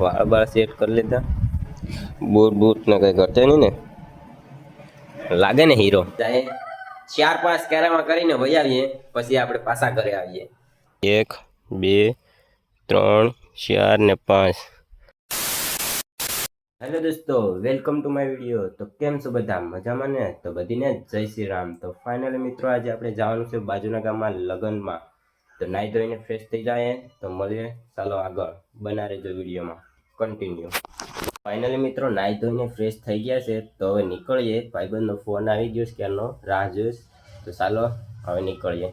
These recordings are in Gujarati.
વાળ બાળ સેટ કરી લીધા, બૂટ ને કઈ ઘટે નહીં ને, લાગે ને હીરો. 4-5 કેરામાં કરીને વહી આવીએ, પછી આપણે પાછા ઘરે આવીએ. 1 2 3 4 ને 5. હેલો દોસ્તો, વેલકમ ટુ માય વિડીયો. તો કેમ છો બધા? મજામાં ને? તો બધીને જય શ્રી રામ. તો ફાઇનલી મિત્રો, આજે આપણે જવાનું છે બાજુના ગામમાં લગ્નમાં. તો નાઈ ધોઈને ફ્રેશ થઈ જાય તો મળીએ. ચાલો આગળ બના રહેજો વિડીયોમાં કન્ટિન્યુ. ફાઇનલી મિત્રો, નાઈ ધોઈને ફ્રેશ થઈ ગયા છે, તો હવે નીકળીએ. ભાઈબંધનો ફોન આવી ગયો છે, ક્યારનો રાહ જોઈશ. તો ચાલો હવે નીકળીએ,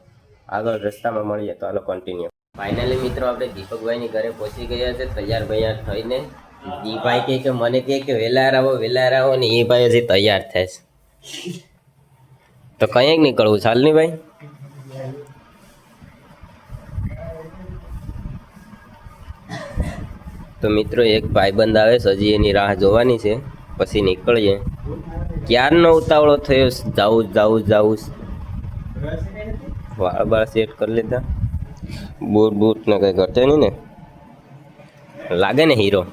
આગળ રસ્તામાં મળીએ. તો હાલો કન્ટિન્યુ. ફાઇનલી મિત્રો, આપણે દીપકભાઈની ઘરે પહોંચી ગયા છે, તૈયાર ભૈયાર થઈને. દીભાઈ કે મને કે વેલા આવો ને એ ભાઈ હજી તૈયાર થાય છે. તો કઈ નીકળવું ચાલ ની ભાઈ. તો મિત્રો, એક ભાઈબંધ આવે છે, હજી એની રાહ જોવાની છે, પછી નીકળીએ. ક્યારનો ઉતાવળો થયો, જાવું. વાળ બાળ સેટ કરી લીધા, બૂટ ને કઈ ઘટે નહીં ને, લાગે ને હીરો.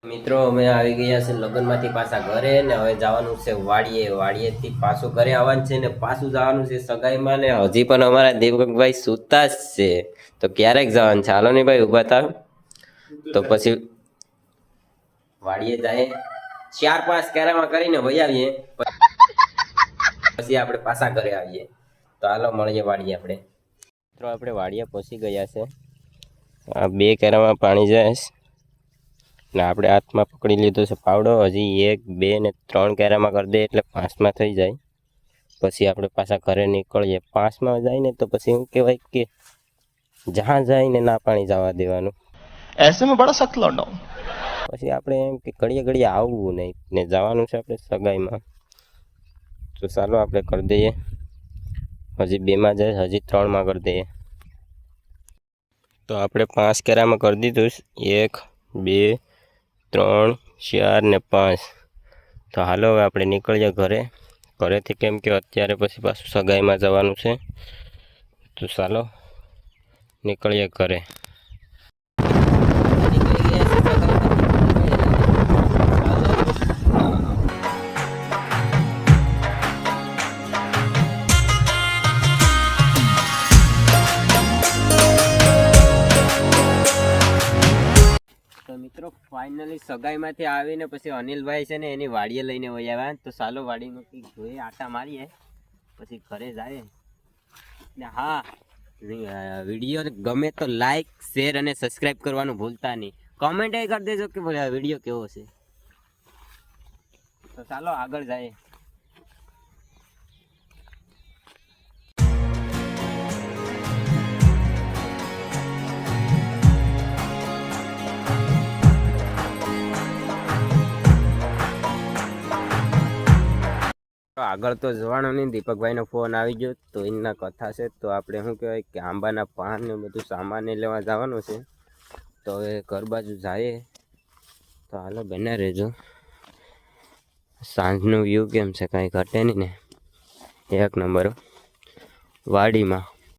મિત્રો, અમે આવી ગયા છે લગ્નમાંથી પાછા ઘરે ને હવે જવાનું છે વાડીએથી પાછું ઘરે આવવાનું છે ને પાછું જવાનું છે સગાઈમાં. ને હજી પણ અમારા દીપકભાઈ સૂતા જ છે, તો ક્યારેક જવાનું છે. હાલો ને ભાઈ, ઊભા થાવ. તો પછી વાડીએ જાય, 4-5 કેરામાં કરીને વહી આવીએ, પછી આપણે પાછા ઘરે આવીએ. તો હાલો મળીએ વાડીએ. આપણે વાડીએ પહોંચી ગયા છે. આ 2 કેરામાં પાણી જાય ને આપણે હાથમાં પકડી લીધો છે પાવડો. હજી 1 2 ને 3 કેરામાં કરી દે એટલે 5માં થઈ જાય. પછી આપણે પાછા ઘરે નીકળીએ. 5માં જાય ને તો પછી શું કહેવાય કે જ્યાં જઈને ના પાણી જવા દેવાનું. ऐसे में बड़ा सख्त लौंडा हूं. પછી આપણે એમ કે ઘડીએ આવવું નહીં ને જવાનું છે આપણે સગાઈમાં. તો ચાલો આપણે કરી દઈએ. હજી 2માં જાય, હજી 3માં કરી દઈએ. તો આપણે 5 કેરામાં કરી દીધું. 1 2 3 4 ને 5. તો હાલો હવે આપણે નીકળીએ ઘરેથી, કેમ કે અત્યારે પછી પાછું સગાઈમાં જવાનું છે. તો ચાલો નીકળીએ ઘરે. તો મિત્રો, ફાઇનલી સગાઈમાંથી આવીને પછી અનિલભાઈ છે ને એની વાડીએ લઈને વહી આવ્યા. તો ચાલો વાડીમાં જોઈએ, આટા મારીએ, પછી ઘરે જાય. ને હા, વિડીયો ગમે તો લાઈક શેર અને સબસ્ક્રાઈબ કરવાનું ભૂલતા નહીં. કોમેન્ટ એ કરી દેજો કે વિડીયો કેવો છે. તો ચાલો આગળ જાય. આગળ તો જવાનું નહીં, દીપકભાઈનો ફોન આવી ગયો. તો એના કથા છે, તો આપણે શું કહેવાય કે આંબાના પાન ને બધું સામાન લેવા જવાનું છે. તો હવે ઘર બાજુ જઈએ. તો હાલો બને રહેજો. સાંજનો વ્યૂ કેમ છે, કાંઈ ઘટે નહીં ને, 1 નંબર વાડીમાં.